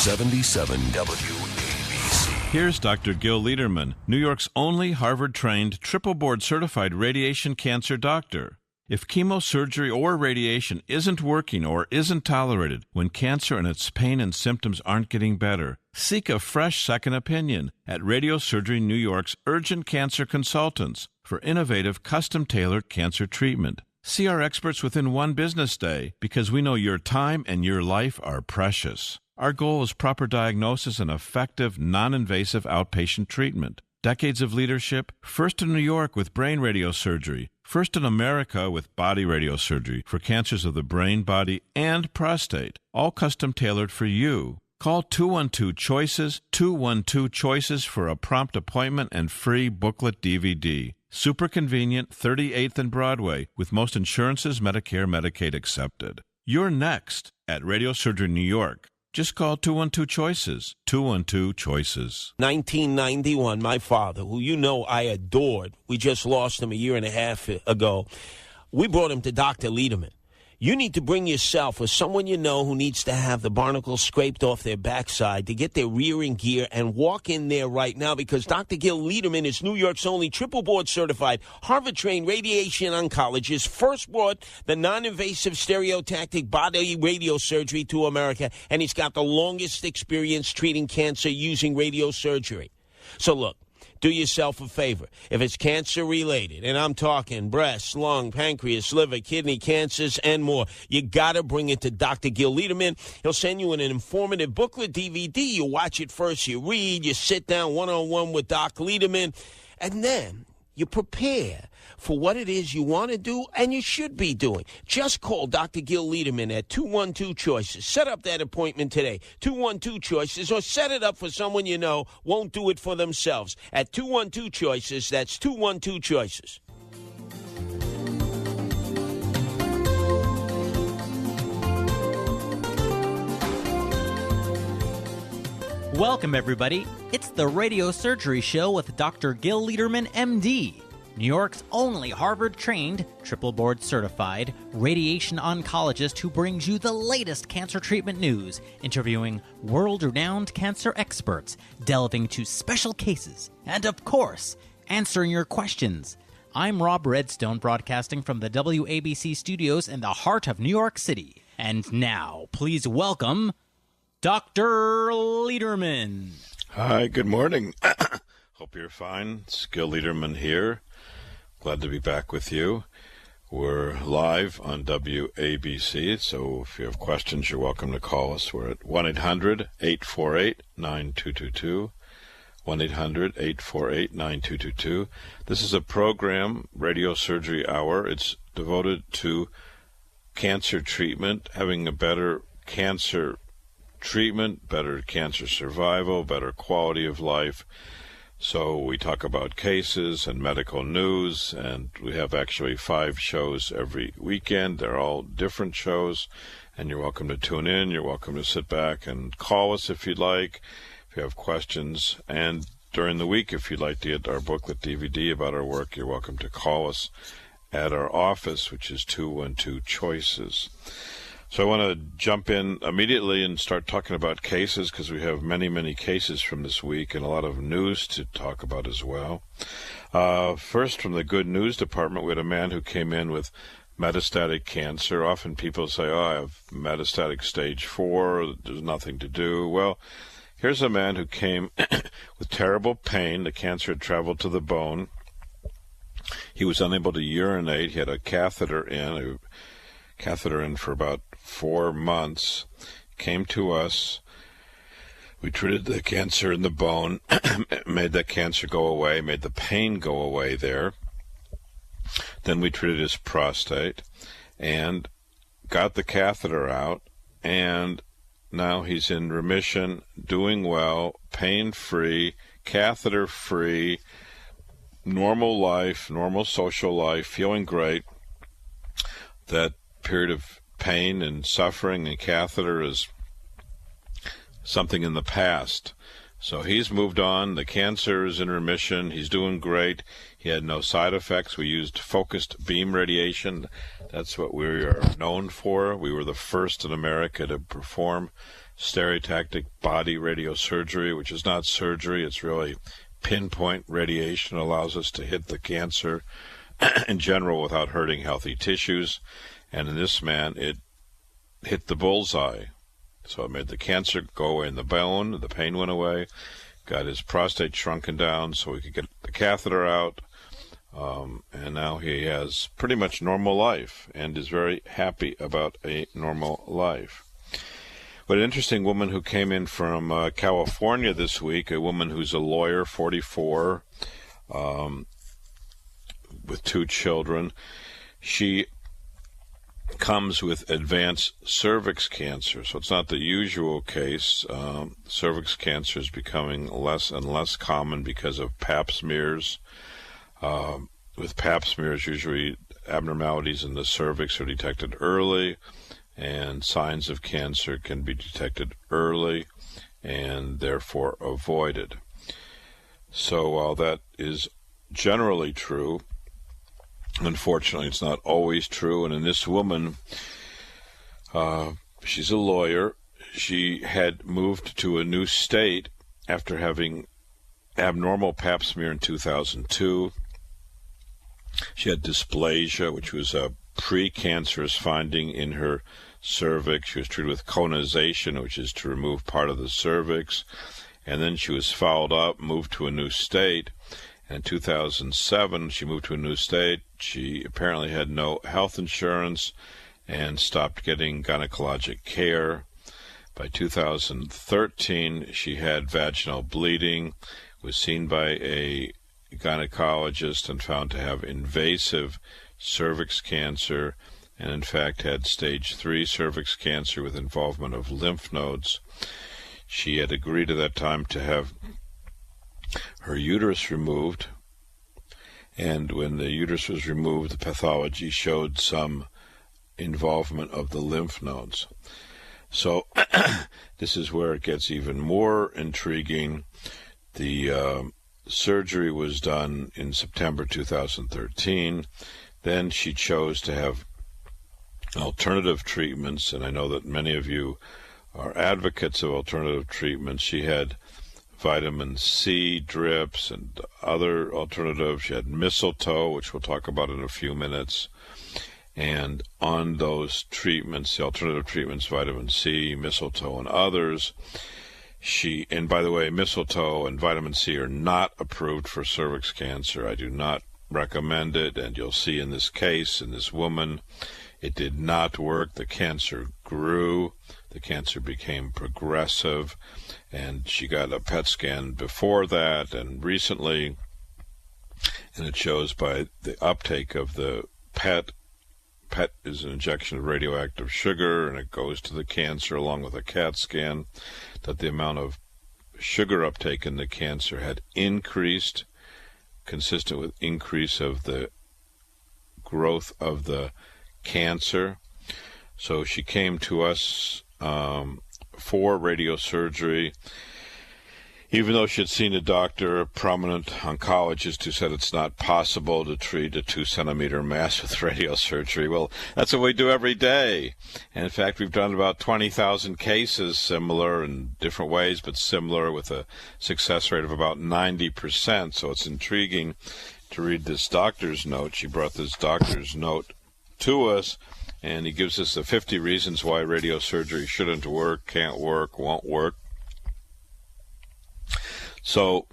77 WABC. Here's Dr. Gil Lederman, New York's only Harvard-trained, triple-board certified radiation cancer doctor. If chemosurgery or radiation isn't working or isn't tolerated, when cancer and its pain and symptoms aren't getting better, seek a fresh second opinion at Radiosurgery New York's Urgent Cancer Consultants for innovative, custom-tailored cancer treatment. See our experts within one business day because we know your time and your life are precious. Our goal is proper diagnosis and effective, non-invasive outpatient treatment. Decades of leadership, first in New York with brain radiosurgery, first in America with body radiosurgery for cancers of the brain, body, and prostate, all custom-tailored for you. Call 212-CHOICES, 212-CHOICES for a prompt appointment and free booklet DVD. Super convenient, 38th and Broadway, with most insurances, Medicare, Medicaid accepted. You're next at Radiosurgery New York. Just call 212-CHOICES, 212-CHOICES. 1991, my father, who you know I adored, we just lost him a year and a half ago. We brought him to Dr. Lederman. You need to bring yourself or someone you know who needs to have the barnacles scraped off their backside to get their rear in gear and walk in there right now because Dr. Gil Lederman is New York's only triple board certified Harvard-trained radiation oncologist, first brought the non-invasive stereotactic body radiosurgery to America, and he's got the longest experience treating cancer using radiosurgery. So look, do yourself a favor. If it's cancer-related, and I'm talking breast, lung, pancreas, liver, kidney cancers, and more, you got to bring it to Dr. Gil Lederman. He'll send you an informative booklet DVD. You watch it first, you read, you sit down one-on-one with Doc Lederman, and then you prepare for what it is you want to do and you should be doing. Just call Dr. Gil Lederman at 212-CHOICES. Set up that appointment today, 212-CHOICES, or set it up for someone you know won't do it for themselves. At 212-CHOICES, that's 212-CHOICES. Welcome, everybody. It's the Radiosurgery Show with Dr. Gil Lederman, MD, New York's only Harvard-trained, triple-board certified radiation oncologist who brings you the latest cancer treatment news, interviewing world-renowned cancer experts, delving into special cases, and, of course, answering your questions. I'm Rob Redstone, broadcasting from the WABC studios in the heart of New York City. And now, please welcome Dr. Lederman. Hi, good morning. Hope you're fine. It's Gil Lederman here. Glad to be back with you. We're live on WABC, so if you have questions, you're welcome to call us. We're at 1-800-848-9222, 1-800-848-9222. This is a program, Radiosurgery Hour. It's devoted to cancer treatment, having a better cancer treatment, better cancer survival, better quality of life. So we talk about cases and medical news, and we have actually 5 shows every weekend. They're all different shows, and you're welcome to tune in. You're welcome to sit back and call us if you'd like, if you have questions. And during the week, if you'd like to get our booklet DVD about our work, you're welcome to call us at our office, which is 212-CHOICES. So I want to jump in immediately and start talking about cases because we have many, many cases from this week and a lot of news to talk about as well. First, from the good news department, we had a man who came in with metastatic cancer. Often people say, I have metastatic stage 4, there's nothing to do. Well, here's a man who came with terrible pain. The cancer had traveled to the bone. He was unable to urinate. He had a catheter in for about 4 months, came to us. We treated the cancer in the bone, made that cancer go away, made the pain go away there. Then we treated his prostate and got the catheter out, and now he's in remission, doing well, pain-free, catheter-free, normal life, normal social life, feeling great. That period of pain and suffering and catheter is something in the past. So he's moved on. The cancer is in remission. He's doing great. He had no side effects. We used focused beam radiation. That's what we are known for. We were the first in America to perform stereotactic body radiosurgery, which is not surgery. It's really pinpoint radiation. It allows us to hit the cancer in general without hurting healthy tissues. And in this man, it hit the bullseye. So it made the cancer go away in the bone. The pain went away. Got his prostate shrunken down so we could get the catheter out. And now he has pretty much normal life and is very happy about a normal life. But an interesting woman who came in from California this week, a woman who's a lawyer, 44, with 2 children. She comes with advanced cervix cancer, so it's not the usual case. Cervix cancer is becoming less and less common because of pap smears. With pap smears, usually abnormalities in the cervix are detected early, and signs of cancer can be detected early and therefore avoided. So while that is generally true, unfortunately it's not always true. And in this woman, she's a lawyer. She had moved to a new state after having abnormal pap smear in 2002. She had dysplasia, which was a precancerous finding in her cervix. She was treated with conization, which is to remove part of the cervix. And then she was followed up, moved to a new state. And in 2007, she moved to a new state. She apparently had no health insurance and stopped getting gynecologic care. By 2013, she had vaginal bleeding, was seen by a gynecologist and found to have invasive cervix cancer, and in fact had stage 3 cervix cancer with involvement of lymph nodes. She had agreed at that time to have her uterus removed, and when the uterus was removed, the pathology showed some involvement of the lymph nodes. So this is where it gets even more intriguing. The surgery was done in September 2013. Then she chose to have alternative treatments, and I know that many of you are advocates of alternative treatments. She had vitamin C drips and other alternatives. She had mistletoe, which we'll talk about in a few minutes. And on those treatments, the alternative treatments, vitamin C, mistletoe, and others, and by the way, mistletoe and vitamin C are not approved for cervix cancer. I do not recommend it, and you'll see in this case, in this woman, it did not work. The cancer grew. The cancer became progressive, and she got a PET scan before that and recently, and it shows by the uptake of the PET. PET is an injection of radioactive sugar, and it goes to the cancer along with a CAT scan, that the amount of sugar uptake in the cancer had increased, consistent with increase of the growth of the cancer. So she came to us for radiosurgery, even though she had seen a doctor, a prominent oncologist, who said it's not possible to treat a 2-centimeter mass with radiosurgery. Well, that's what we do every day. And in fact, we've done about 20,000 cases, similar in different ways, but similar, with a success rate of about 90%. So it's intriguing to read this doctor's note. She brought this doctor's note to us, and he gives us the 50 reasons why radiosurgery shouldn't work, can't work, won't work. So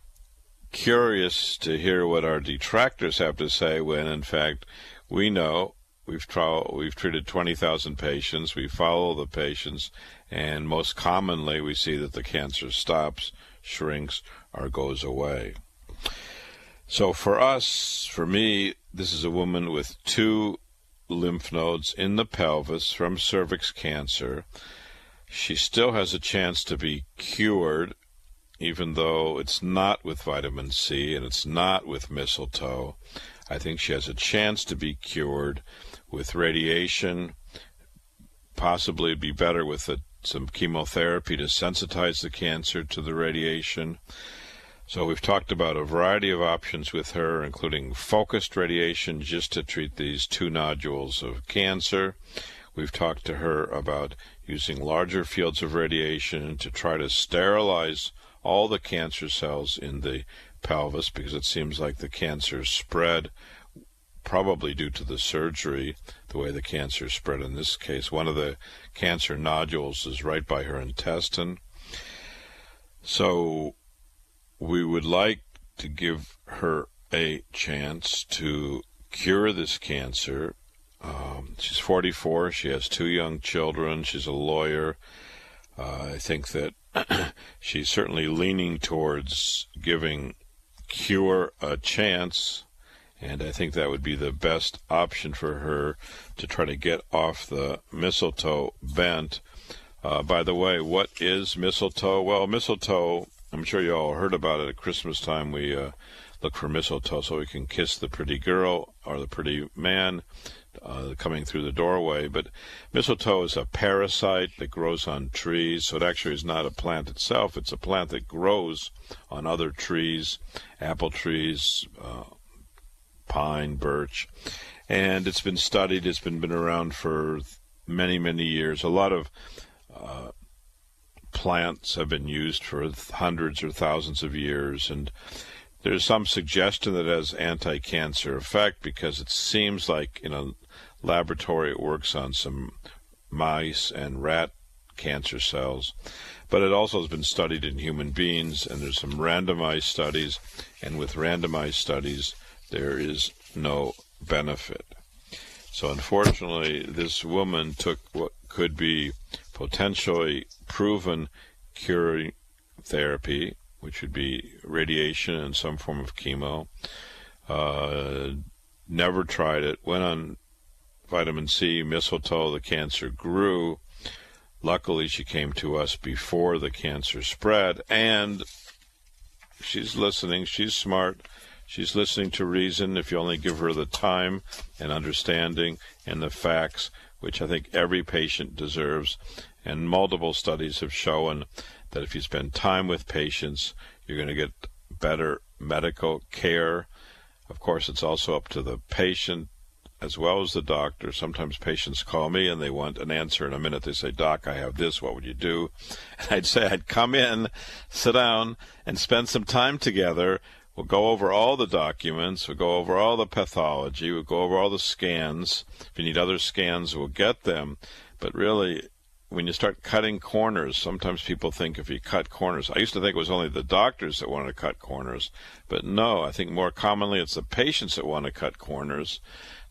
curious to hear what our detractors have to say, when in fact we know we've treated 20,000 patients, we follow the patients, and most commonly we see that the cancer stops, shrinks, or goes away. So for us, for me, this is a woman with 2 lymph nodes in the pelvis from cervix cancer. She still has a chance to be cured, even though it's not with vitamin C and it's not with mistletoe. I think she has a chance to be cured with radiation, possibly be better with some chemotherapy to sensitize the cancer to the radiation. So we've talked about a variety of options with her, including focused radiation just to treat these 2 nodules of cancer. We've talked to her about using larger fields of radiation to try to sterilize all the cancer cells in the pelvis, because it seems like the cancer spread probably due to the surgery, the way the cancer spread in this case. One of the cancer nodules is right by her intestine. So we would like to give her a chance to cure this cancer. She's 44. She has 2 young children. She's a lawyer. I think that she's certainly leaning towards giving cure a chance, and I think that would be the best option for her to try to get off the mistletoe bent. By the way, what is mistletoe? Well, mistletoe, I'm sure you all heard about it at Christmas time. We look for mistletoe so we can kiss the pretty girl or the pretty man coming through the doorway. But mistletoe is a parasite that grows on trees, so it actually is not a plant itself. It's a plant that grows on other trees, apple trees, pine, birch, and it's been studied. It's been around for many, many years. A lot of plants have been used for hundreds or thousands of years, and there's some suggestion that it has anti-cancer effect because it seems like in a laboratory it works on some mice and rat cancer cells, but it also has been studied in human beings, and there's some randomized studies, and with randomized studies there is no benefit. So unfortunately, this woman took what could be potentially proven curing therapy, which would be radiation and some form of chemo, never tried it, went on vitamin C, mistletoe, the cancer grew. Luckily, she came to us before the cancer spread, and she's listening. She's smart. She's listening to reason if you only give her the time and understanding and the facts, which I think every patient deserves. And multiple studies have shown that if you spend time with patients, you're going to get better medical care. Of course, it's also up to the patient as well as the doctor. Sometimes patients call me and they want an answer in a minute. They say, "Doc, I have this. What would you do?" And I'd say, I'd come in, sit down, and spend some time together. We'll go over all the documents. We'll go over all the pathology. We'll go over all the scans. If you need other scans, we'll get them. But really, when you start cutting corners, sometimes people think if you cut corners, I used to think it was only the doctors that wanted to cut corners, but no, I think more commonly it's the patients that want to cut corners.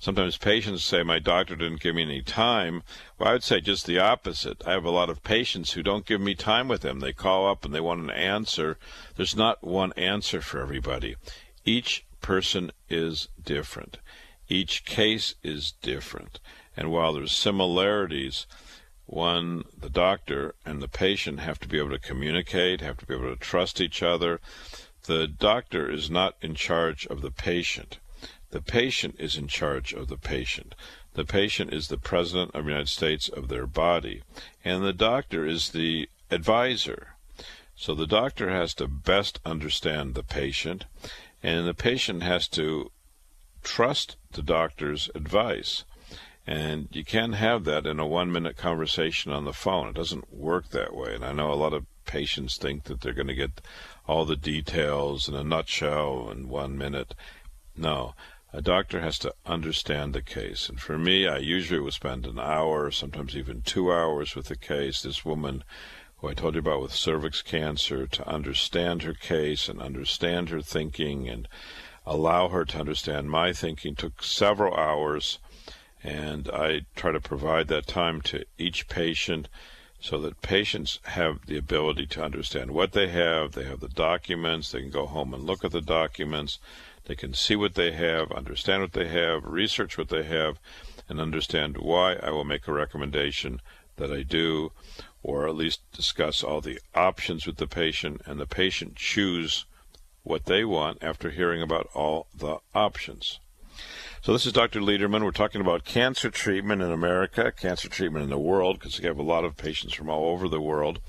Sometimes patients say, "My doctor didn't give me any time." Well, I would say just the opposite. I have a lot of patients who don't give me time with them. They call up and they want an answer. There's not one answer for everybody. Each person is different. Each case is different. And while there's similarities, the doctor and the patient have to be able to communicate, have to be able to trust each other. The doctor is not in charge of the patient. The patient is in charge of the patient. The patient is the president of the United States of their body, and the doctor is the advisor. So the doctor has to best understand the patient, and the patient has to trust the doctor's advice. And you can't have that in a 1-minute conversation on the phone. It doesn't work that way. And I know a lot of patients think that they're going to get all the details in a nutshell in 1 minute. No, a doctor has to understand the case. And for me, I usually will spend an hour, sometimes even 2 hours with the case. This woman who I told you about with cervix cancer, to understand her case and understand her thinking and allow her to understand my thinking, took several hours. And I try to provide that time to each patient so that patients have the ability to understand what they have. They have the documents. They can go home and look at the documents. They can see what they have, understand what they have, research what they have, and understand why I will make a recommendation that I do, or at least discuss all the options with the patient, and the patient choose what they want after hearing about all the options. So this is Dr. Lederman. We're talking about cancer treatment in America, cancer treatment in the world, because we have a lot of patients from all over the world.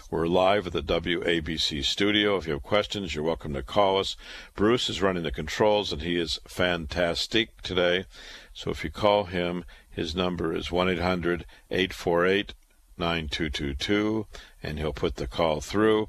We're live at the WABC studio. If you have questions, you're welcome to call us. Bruce is running the controls, and he is fantastic today. So if you call him, his number is 1-800-848-9228. 9222, and he'll put the call through.